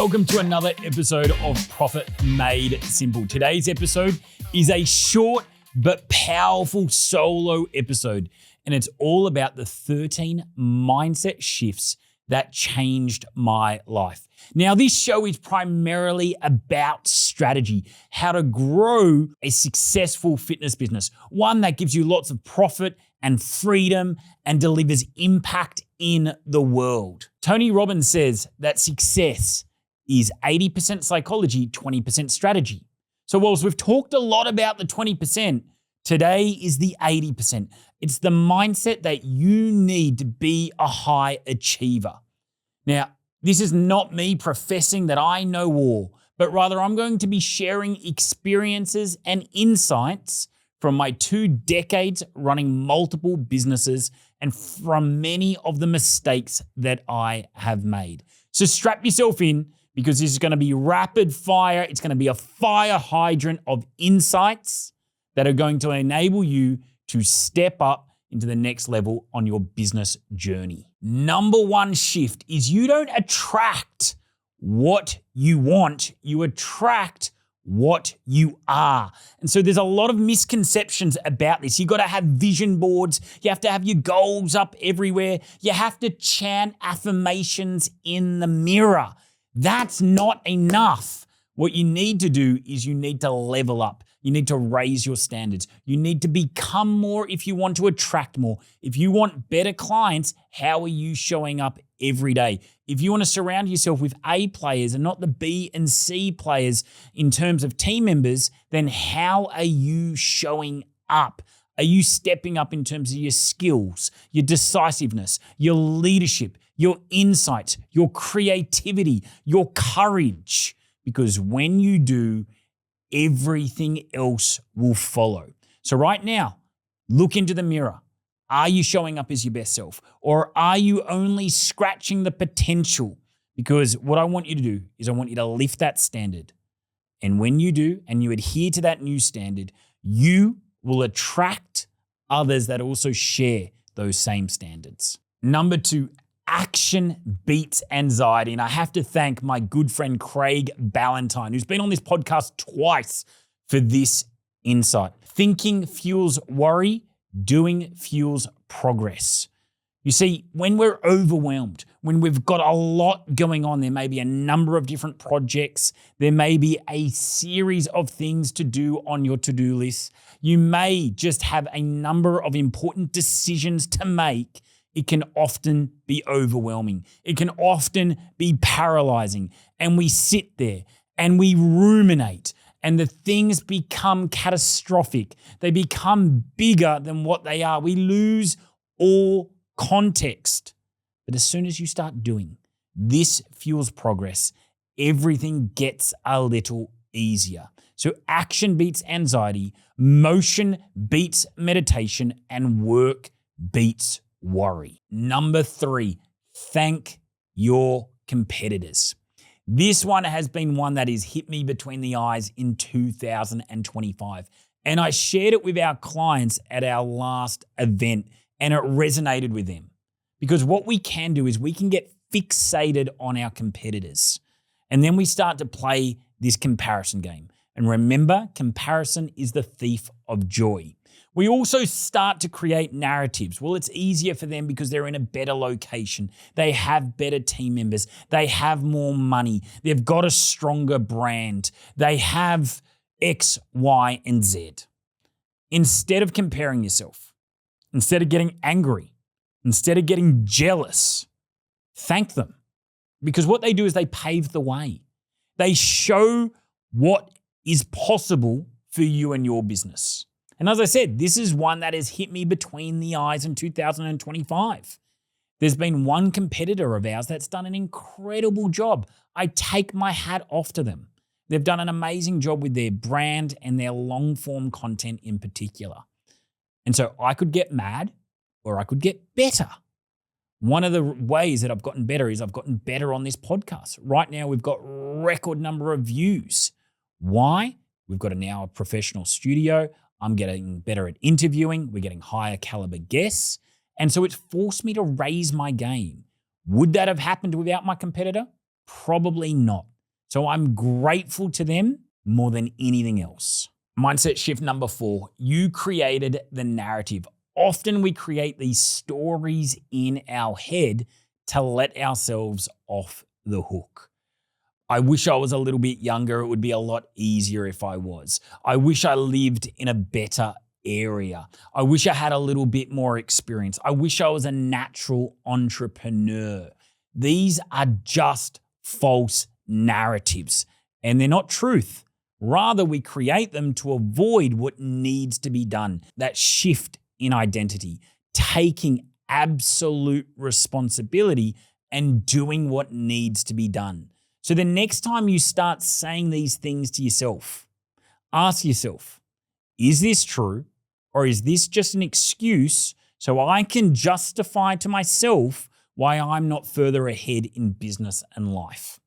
Welcome to another episode of Profit Made Simple. Today's episode is a short but powerful solo episode, and it's all about the 13 mindset shifts that changed my life. Now, this show is primarily about strategy, how to grow a successful fitness business, one that gives you lots of profit and freedom and delivers impact in the world. Tony Robbins says that success is 80% psychology, 20% strategy. So whilst we've talked a lot about the 20%, today is the 80%. It's the mindset that you need to be a high achiever. Now, this is not me professing that I know all, but rather I'm going to be sharing experiences and insights from my 2 decades running multiple businesses and from many of the mistakes that I have made. So strap yourself in, because this is going to be rapid fire. It's going to be a fire hydrant of insights that are going to enable you to step up into the next level on your business journey. Number 1 shift is you don't attract what you want, you attract what you are. And so there's a lot of misconceptions about this. You got to have vision boards. You have to have your goals up everywhere. You have to chant affirmations in the mirror. That's not enough. What you need to do is you need to level up. You need to raise your standards. You need to become more if you want to attract more. If you want better clients, how are you showing up every day? If you want to surround yourself with A players and not the B and C players in terms of team members, then how are you showing up? Are you stepping up in terms of your skills, your decisiveness, your leadership, your insights, your creativity, your courage? Because when you do, everything else will follow. So right now, look into the mirror. Are you showing up as your best self? Or are you only scratching the potential? Because what I want you to do is I want you to lift that standard. And when you do, and you adhere to that new standard, you will attract others that also share those same standards. Number 2, action beats anxiety. And I have to thank my good friend Craig Ballantyne, who's been on this podcast twice, for this insight. Thinking fuels worry, doing fuels progress. You see, when we're overwhelmed, when we've got a lot going on, there may be a number of different projects, there may be a series of things to do on your to-do list, you may just have a number of important decisions to make. It can often be overwhelming. It can often be paralyzing. And we sit there and we ruminate, and the things become catastrophic. They become bigger than what they are. We lose all context. But as soon as you start doing, this fuels progress. Everything gets a little easier. So action beats anxiety, motion beats meditation, and work beats worry. Number 3, thank your competitors. This one has been one that has hit me between the eyes in 2025. And I shared it with our clients at our last event, and it resonated with them. Because what we can do is we can get fixated on our competitors. And then we start to play this comparison game. And remember, comparison is the thief of joy. We also start to create narratives. Well, it's easier for them because they're in a better location. They have better team members. They have more money. They've got a stronger brand. They have X, Y, and Z. Instead of comparing yourself, instead of getting angry, instead of getting jealous, thank them. Because what they do is they pave the way. They show what is possible for you and your business. And as I said, this is one that has hit me between the eyes in 2025. There's been one competitor of ours that's done an incredible job. I take my hat off to them. They've done an amazing job with their brand and their long-form content in particular. And so I could get mad or I could get better. One of the ways that I've gotten better is I've gotten better on this podcast. Right now, we've got record number of views. Why? We've got now a professional studio. I'm getting better at interviewing. We're getting higher caliber guests. And so it's forced me to raise my game. Would that have happened without my competitor? Probably not. So I'm grateful to them more than anything else. Mindset shift number 4, you created the narrative. Often we create these stories in our head to let ourselves off the hook. I wish I was a little bit younger. It would be a lot easier if I was. I wish I lived in a better area. I wish I had a little bit more experience. I wish I was a natural entrepreneur. These are just false narratives, and they're not truth. Rather, we create them to avoid what needs to be done, that shift in identity, taking absolute responsibility and doing what needs to be done. So the next time you start saying these things to yourself, ask yourself, is this true? Or is this just an excuse so I can justify to myself why I'm not further ahead in business and life?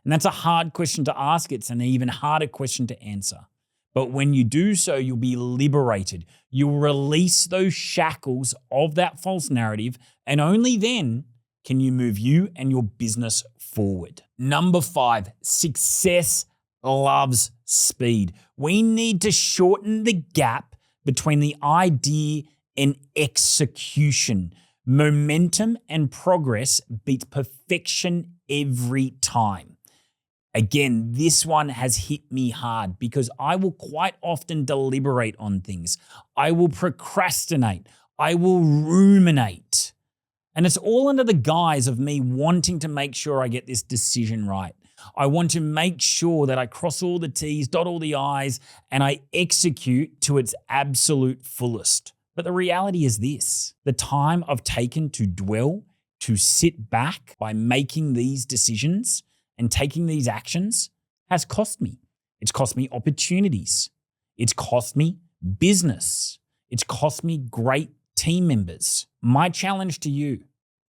And that's a hard question to ask. It's an even harder question to answer. But when you do so, you'll be liberated. You'll release those shackles of that false narrative, and only then can you move you and your business forward. Number 5, success loves speed. We need to shorten the gap between the idea and execution. Momentum and progress beats perfection every time. Again, this one has hit me hard because I will quite often deliberate on things. I will procrastinate. I will ruminate. And it's all under the guise of me wanting to make sure I get this decision right. I want to make sure that I cross all the T's, dot all the I's, and I execute to its absolute fullest. But the reality is this: the time I've taken to dwell, to sit back by making these decisions and taking these actions has cost me. It's cost me opportunities. It's cost me business. It's cost me great team members. My challenge to you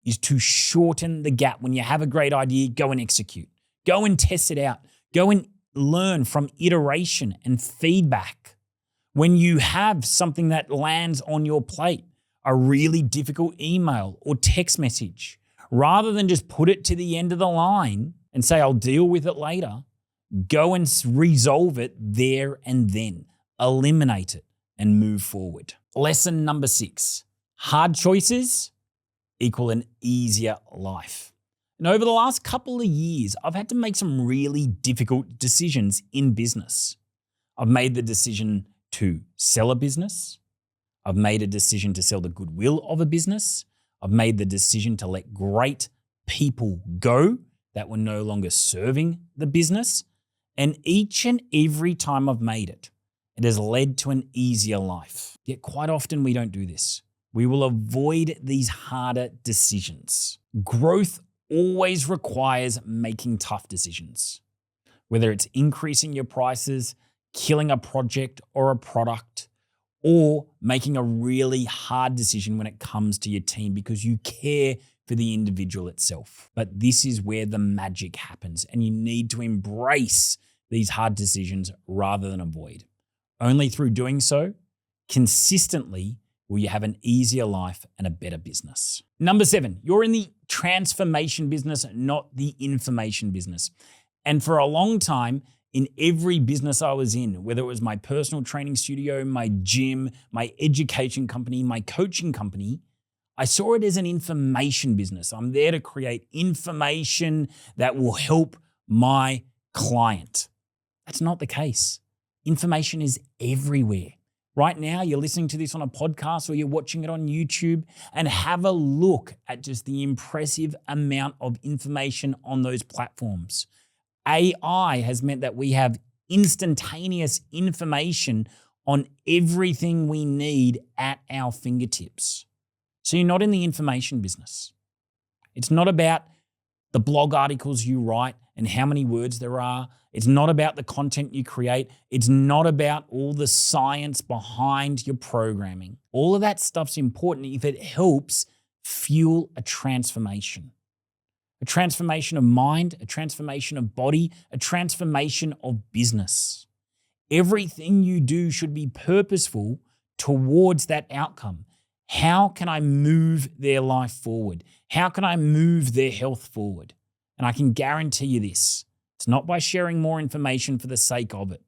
is to shorten the gap. When you have a great idea, go and execute. Go and test it out. Go and learn from iteration and feedback. When you have something that lands on your plate, a really difficult email or text message, rather than just put it to the end of the line and say, I'll deal with it later, go and resolve it there and then. Eliminate it and move forward. Lesson number 6, hard choices equal an easier life. And over the last couple of years, I've had to make some really difficult decisions in business. I've made the decision to sell a business. I've made a decision to sell the goodwill of a business. I've made the decision to let great people go that were no longer serving the business. And each and every time I've made it, it has led to an easier life. Yet quite often we don't do this. We will avoid these harder decisions. Growth always requires making tough decisions. Whether it's increasing your prices, killing a project or a product, or making a really hard decision when it comes to your team because you care for the individual itself. But this is where the magic happens, and you need to embrace these hard decisions rather than avoid. Only through doing so, consistently, will you have an easier life and a better business. Number 7, you're in the transformation business, not the information business. And for a long time, in every business I was in, whether it was my personal training studio, my gym, my education company, my coaching company, I saw it as an information business. I'm there to create information that will help my client. That's not the case. Information is everywhere. Right now, you're listening to this on a podcast or you're watching it on YouTube, and have a look at just the impressive amount of information on those platforms. AI has meant that we have instantaneous information on everything we need at our fingertips. So you're not in the information business. It's not about the blog articles you write and how many words there are. It's not about the content you create. It's not about all the science behind your programming. All of that stuff's important if it helps fuel a transformation. A transformation of mind, a transformation of body, a transformation of business. Everything you do should be purposeful towards that outcome. How can I move their life forward? How can I move their health forward? And I can guarantee you this, it's It's not by sharing more information for the sake of it.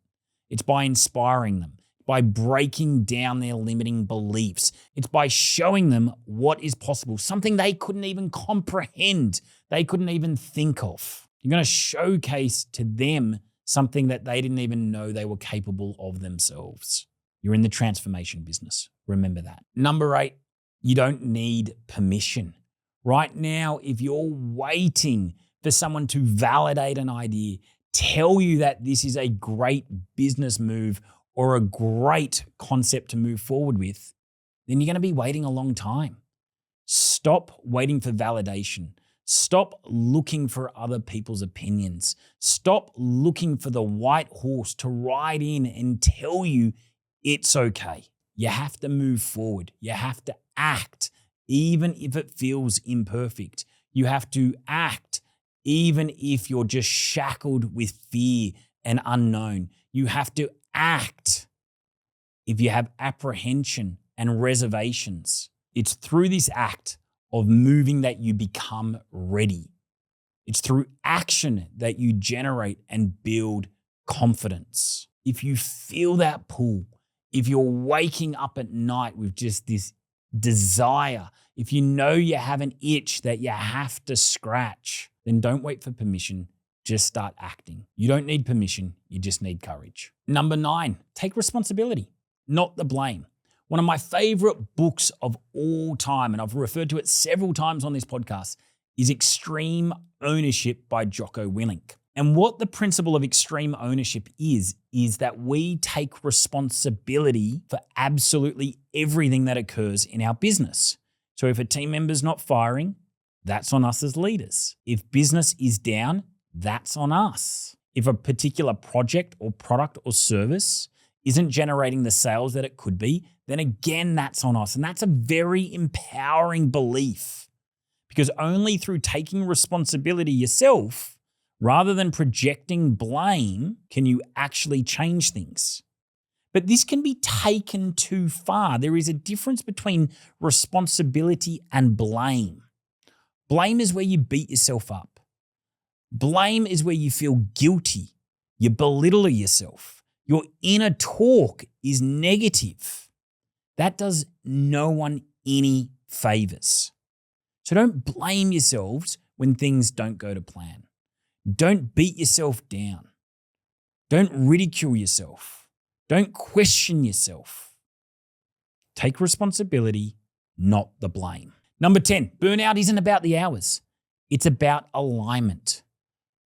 It's by inspiring them, by breaking down their limiting beliefs. It's by showing them what is possible, something they couldn't even comprehend, they couldn't even think of. You're going to showcase to them something that they didn't even know they were capable of themselves. You're in the transformation business. Remember that. Number 8, you don't need permission. Right now, if you're waiting for someone to validate an idea, tell you that this is a great business move or a great concept to move forward with, then you're going to be waiting a long time. Stop waiting for validation. Stop looking for other people's opinions. Stop looking for the white horse to ride in and tell you it's okay. You have to move forward. You have to act, even if it feels imperfect. You have to act, even if you're just shackled with fear and unknown. You have to act if you have apprehension and reservations. It's through this act of moving that you become ready. It's through action that you generate and build confidence. If you feel that pull, if you're waking up at night with just this desire, if you know you have an itch that you have to scratch, then don't wait for permission. Just start acting. You don't need permission. You just need courage. Number 9, take responsibility, not the blame. One of my favorite books of all time, and I've referred to it several times on this podcast, is Extreme Ownership by Jocko Willink. And what the principle of extreme ownership is that we take responsibility for absolutely everything that occurs in our business. So if a team member's not firing, that's on us as leaders. If business is down, that's on us. If a particular project or product or service isn't generating the sales that it could be, then again, that's on us. And that's a very empowering belief, because only through taking responsibility yourself, rather than projecting blame, can you actually change things. But this can be taken too far. There is a difference between responsibility and blame. Blame is where you beat yourself up. Blame is where you feel guilty. You belittle yourself. Your inner talk is negative. That does no one any favors. So don't blame yourselves when things don't go to plan. Don't beat yourself down. Don't ridicule yourself. Don't question yourself. Take responsibility, not the blame. Number 10, burnout isn't about the hours. It's about alignment.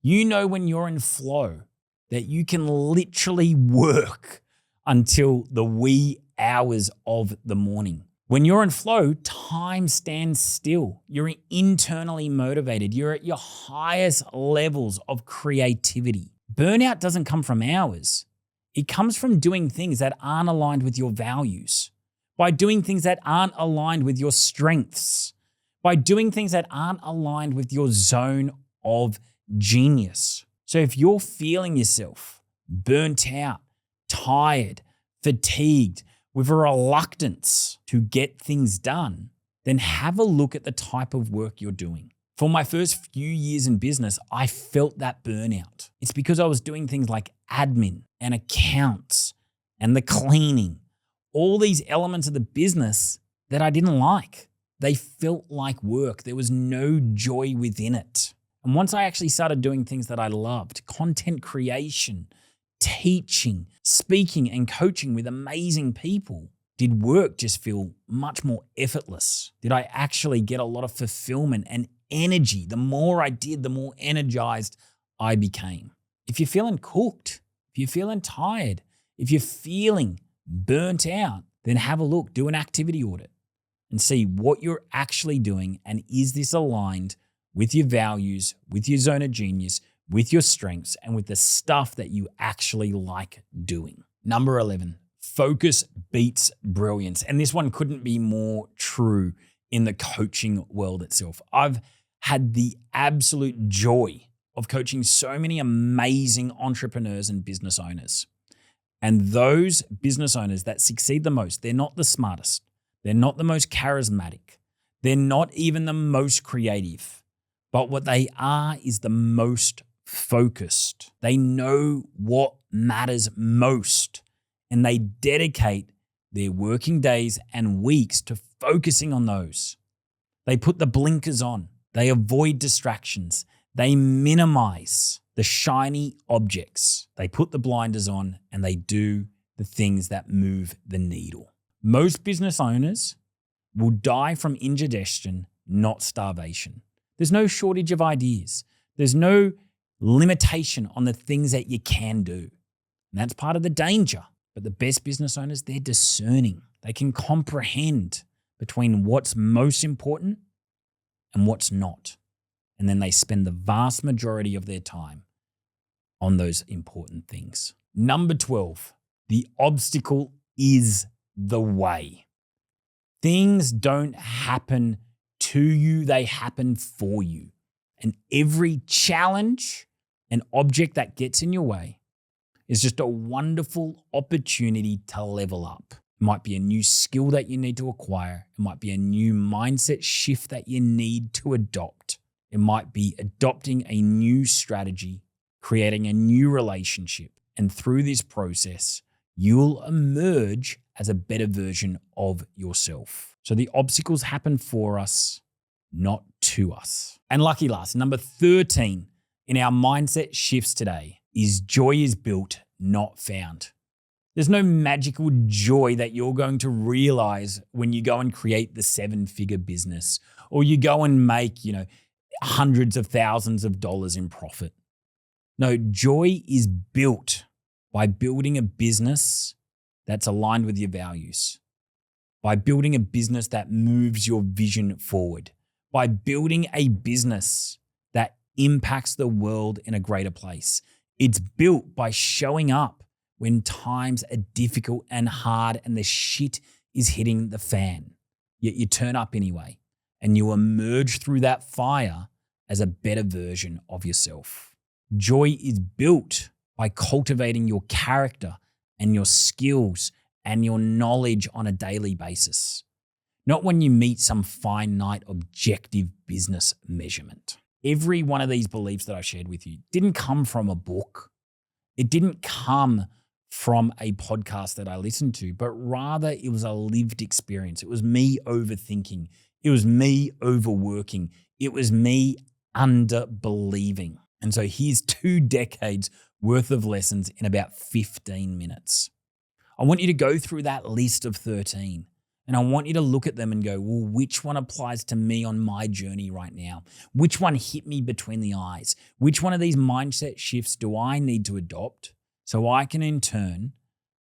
You know when you're in flow that you can literally work until the wee hours of the morning. When you're in flow, time stands still. You're internally motivated. You're at your highest levels of creativity. Burnout doesn't come from hours. It comes from doing things that aren't aligned with your values, by doing things that aren't aligned with your strengths, by doing things that aren't aligned with your zone of genius. So if you're feeling yourself burnt out, tired, fatigued, with a reluctance to get things done, then have a look at the type of work you're doing. For my first few years in business, I felt that burnout. It's because I was doing things like admin and accounts and the cleaning, all these elements of the business that I didn't like. They felt like work. There was no joy within it. And once I actually started doing things that I loved, content creation, teaching, speaking, and coaching with amazing people, did work just feel much more effortless? Did I actually get a lot of fulfillment and energy? The more I did, the more energized I became. If you're feeling cooked, if you're feeling tired, if you're feeling burnt out, then have a look, do an activity audit and see what you're actually doing, and is this aligned with your values, with your zone of genius, with your strengths, and with the stuff that you actually like doing. Number 11, focus beats brilliance. And this one couldn't be more true in the coaching world itself. I've had the absolute joy of coaching so many amazing entrepreneurs and business owners. And those business owners that succeed the most, they're not the smartest. They're not the most charismatic. They're not even the most creative. But what they are is the most focused. They know what matters most, and they dedicate their working days and weeks to focusing on those. They put the blinkers on. They avoid distractions. They minimize the shiny objects. They put the blinders on and they do the things that move the needle. Most business owners will die from indigestion, not starvation. There's no shortage of ideas. There's no limitation on the things that you can do. And that's part of the danger. But the best business owners, they're discerning. They can comprehend between what's most important and what's not. And then they spend the vast majority of their time on those important things. Number 12, the obstacle is the way. Things don't happen to you, they happen for you. And every challenge and object that gets in your way is just a wonderful opportunity to level up. It might be a new skill that you need to acquire. It might be a new mindset shift that you need to adopt. It might be adopting a new strategy, creating a new relationship. And through this process, you'll emerge as a better version of yourself. So the obstacles happen for us, not to us. And lucky last, number 13 in our mindset shifts today is joy is built, not found. There's no magical joy that you're going to realize when you go and create the 7-figure business or you go and make, hundreds of thousands of dollars in profit. No, joy is built by building a business that's aligned with your values, by building a business that moves your vision forward, by building a business that impacts the world in a greater place. It's built by showing up when times are difficult and hard and the shit is hitting the fan. Yet you turn up anyway and you emerge through that fire as a better version of yourself. Joy is built by cultivating your character and your skills and your knowledge on a daily basis, not when you meet some finite objective business measurement. Every one of these beliefs that I shared with you didn't come from a book. It didn't come from a podcast that I listened to, but rather it was a lived experience. It was me overthinking. It was me overworking. It was me under-believing. And so here's 2 decades worth of lessons in about 15 minutes. I want you to go through that list of 13 and I want you to look at them and go, well, which one applies to me on my journey right now? Which one hit me between the eyes? Which one of these mindset shifts do I need to adopt so I can in turn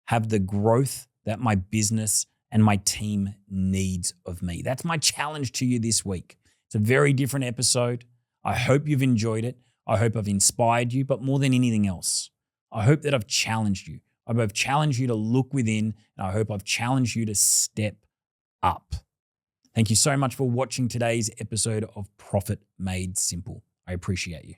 have the growth that my business and my team needs of me? That's my challenge to you this week. It's a very different episode. I hope you've enjoyed it. I hope I've inspired you, but more than anything else, I hope that I've challenged you. I hope I've challenged you to look within, and I hope I've challenged you to step up. Thank you so much for watching today's episode of Profit Made Simple. I appreciate you.